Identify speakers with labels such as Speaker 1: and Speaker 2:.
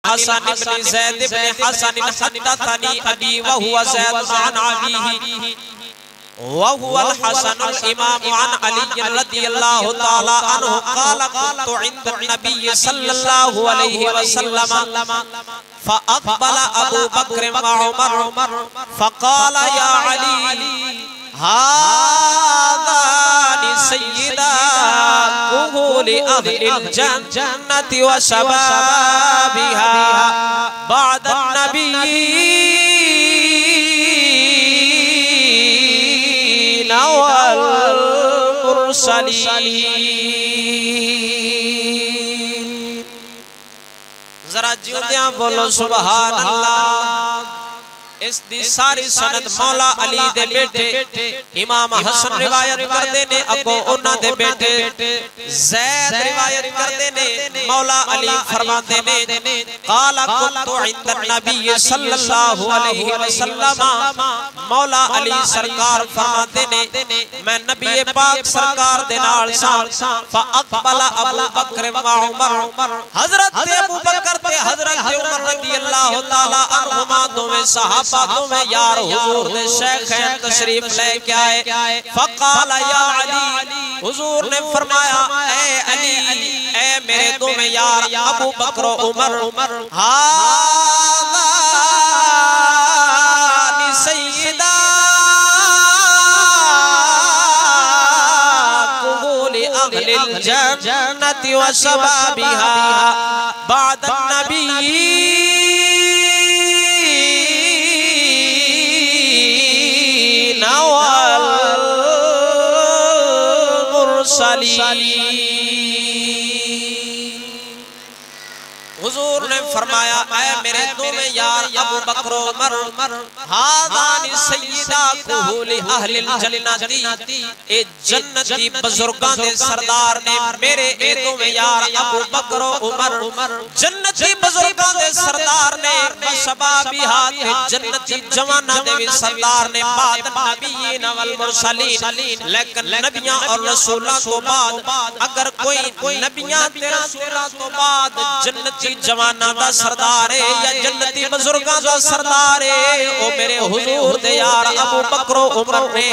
Speaker 1: हसन इब्न ज़ैद इब्न हसन हद्दथनी अबी व हुवा ज़ैद अन अबीही व हुवा अल हसन अल इमाम अन अली रज़ियल्लाहु तआला अन्हु क़ाल कुन्तु इंद नबी सल्लल्लाहु अलैहि वसल्लम फ़अक़बल अबू बकर व उमर फ़क़ाल या अली हाज़ानि सय्यदा कुहूल अहलिल जन्नति व शबाबिहा बअद नबीय्यीन वल मुरसलीन। जरा जिंदा बोलो सुभान अल्लाह। इस दी सारी सनद मौला अली दे बेटे इमाम हसन रिवायत करते ने, अगो उन्हां दे बेटे ज़ैद रिवायत करते ने। मौला अली फरमाते ने क़ाला कुन्तु इंद नबी सल्लल्लाहु अलैहि वसल्लम। मौला अली सरकार फरमाते ने मैं नबी पाक सरकार दे नाल सा। फ़अक़बल अबू बकर व उमर, हज़रत अबू बकर ते हज़रत उमर रज़ियल्लाहु तआला अन्हुमा दोवें सहाबा में यार हुजूर ने शेख तशरीफ लेके आए। फ़क़ाल या अली, हुजूर ने फरमाया ए अली, ए मेरे दो में यार अबू बकर उमर, हाज़ानि सय्यदा कुहूल अहलिल जन्नति व शबाबिहा बअद नबीय्यीन वल मुरसलीन। हुजूर ने फरमाया ऐ मेरे दोवें यार अबू बकर उमर, हाज़ानि सय्यदा कुहूल अहलिल जन्नति, ए जन्नती बुजुर्गां दे सरदार ने मेरे ए दोवें यार अबू बकर उमर जन्नती बुजुर्गां दे सरदार ने शबाबिहा ते जन्नती जवानां दे भी सरदार ने बाद नबीयीन वल मुरसलीन। लेकिन नबियां और रसूलां तो बाद अगर कोई नबियां ते रसूलां तो बाद जन्नती जवाना दा सरदार है या जन्नती बुजुर्गां दा सरदार है, ओ मेरे हुजूर दे यार अबू बकर उमर ने।